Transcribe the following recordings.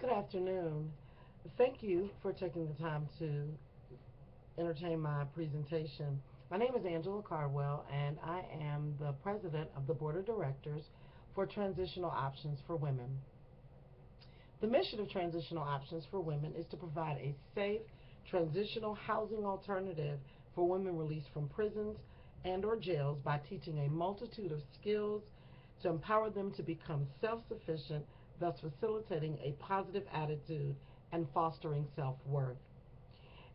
Good afternoon. Thank you for taking the time to entertain my presentation. My name is Angela Cardwell, and I am the president of the Board of Directors for Transitional Options for Women. The mission of Transitional Options for Women is to provide a safe transitional housing alternative for women released from prisons and or jails by teaching a multitude of skills to empower them to become self-sufficient, thus facilitating a positive attitude and fostering self-worth.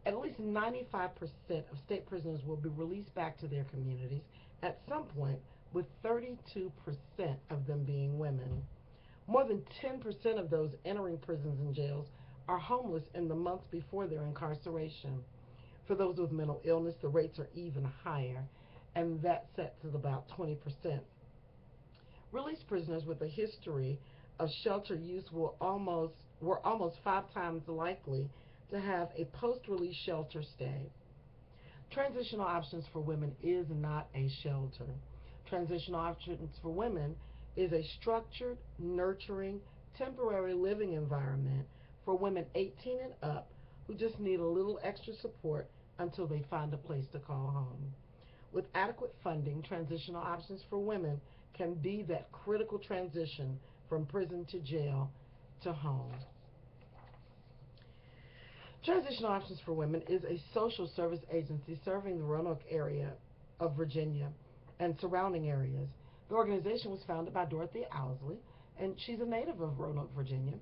At least 95% of state prisoners will be released back to their communities at some point, with 32% of them being women. More than 10% of those entering prisons and jails are homeless in the months before their incarceration. For those with mental illness, the rates are even higher, and that sets at about 20%. Released prisoners with a history of shelter use were almost 5 times likely to have a post-release shelter stay. Transitional Options for Women is not a shelter. Transitional Options for Women is a structured, nurturing, temporary living environment for women 18 and up who just need a little extra support until they find a place to call home. With adequate funding, Transitional Options for Women can be that critical transition from prison to jail to home. Transitional Options for Women is a social service agency serving the Roanoke area of Virginia and surrounding areas. The organization was founded by Dorothy Owsley, and she's a native of Roanoke, Virginia.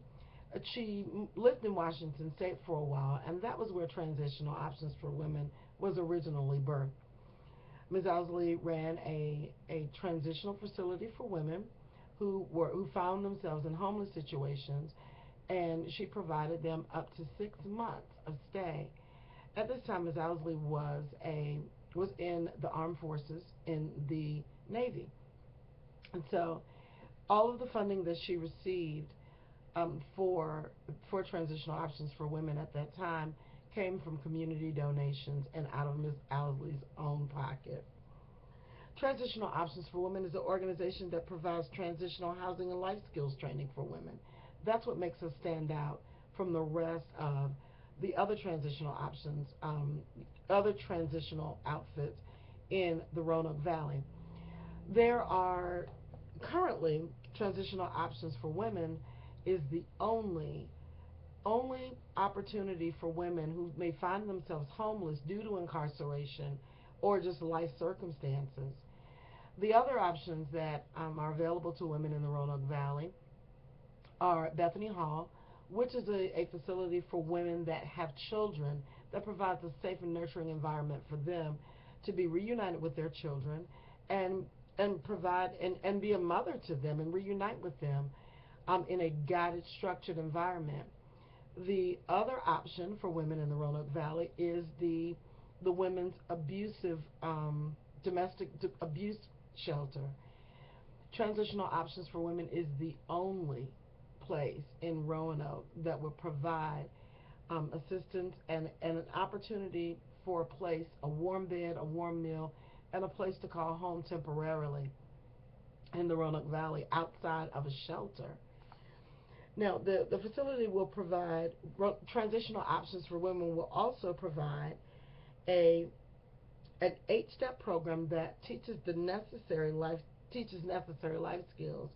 She lived in Washington State for a while, and that was where Transitional Options for Women was originally birthed. Ms. Owsley ran a transitional facility for women who found themselves in homeless situations, and she provided them up to 6 months of stay. At this time, Ms. Owsley was in the armed forces in the Navy, and so all of the funding that she received for transitional options for women at that time came from community donations and out of Ms. Owsley's own pocket. Transitional Options for Women is an organization that provides transitional housing and life skills training for women. That's what makes us stand out from the rest of the other transitional outfits in the Roanoke Valley. There are currently Transitional Options for Women is the only opportunity for women who may find themselves homeless due to incarceration or just life circumstances. The other options that are available to women in the Roanoke Valley are Bethany Hall, which is a facility for women that have children that provides a safe and nurturing environment for them to be reunited with their children and and be a mother to them and reunite with them in a guided, structured environment. The other option for women in the Roanoke Valley is the women's abusive abuse shelter. Transitional Options for Women is the only place in Roanoke that will provide assistance and an opportunity for a place, a warm bed, a warm meal, and a place to call home temporarily in the Roanoke Valley outside of a shelter. Now, the facility will provide, Transitional Options for Women will also provide a an 8-step program that teaches necessary life skills.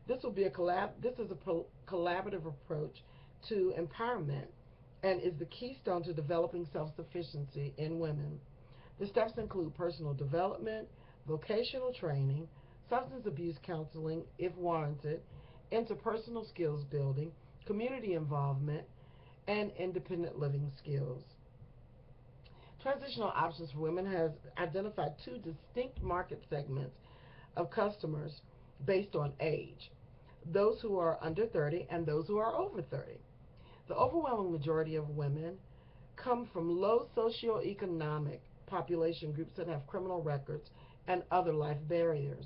This is a collaborative approach to empowerment and is the keystone to developing self-sufficiency in women. The steps include personal development, vocational training, substance abuse counseling if warranted, interpersonal skills building, community involvement, and independent living skills. Transitional Options for Women has identified two distinct market segments of customers based on age: those who are under 30 and those who are over 30. The overwhelming majority of women come from low socioeconomic population groups that have criminal records and other life barriers.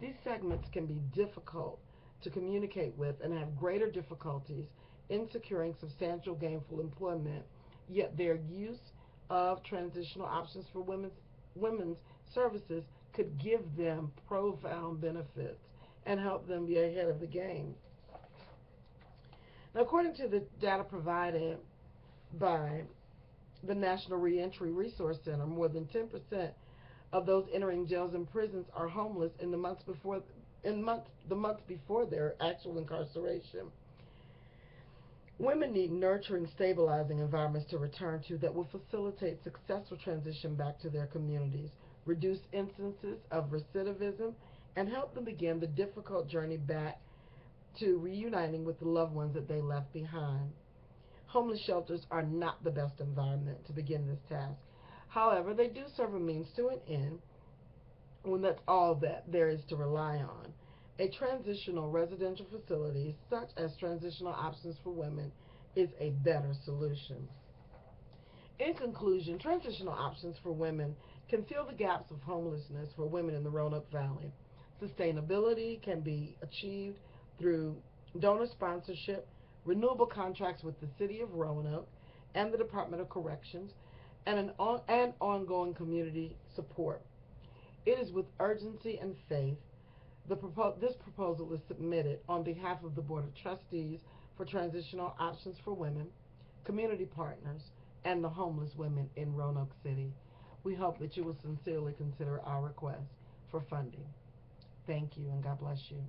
These segments can be difficult to communicate with and have greater difficulties in securing substantial gainful employment, yet their use of transitional options for women's services could give them profound benefits and help them be ahead of the game. According to the data provided by the National Reentry Resource Center, more than 10% of those entering jails and prisons are homeless in the months before their actual incarceration. Women need nurturing, stabilizing environments to return to that will facilitate successful transition back to their communities, reduce instances of recidivism, and help them begin the difficult journey back to reuniting with the loved ones that they left behind. Homeless shelters are not the best environment to begin this task. However, they do serve a means to an end when that's all that there is to rely on. A transitional residential facility, such as transitional options for women, is a better solution. In conclusion, transitional options for women can fill the gaps of homelessness for women in the Roanoke Valley. Sustainability can be achieved through donor sponsorship, renewable contracts with the City of Roanoke and the Department of Corrections, and ongoing community support. It is with urgency and faith this proposal is submitted on behalf of the Board of Trustees for Transitional Options for Women, community partners, and the homeless women in Roanoke City. We hope that you will sincerely consider our request for funding. Thank you, and God bless you.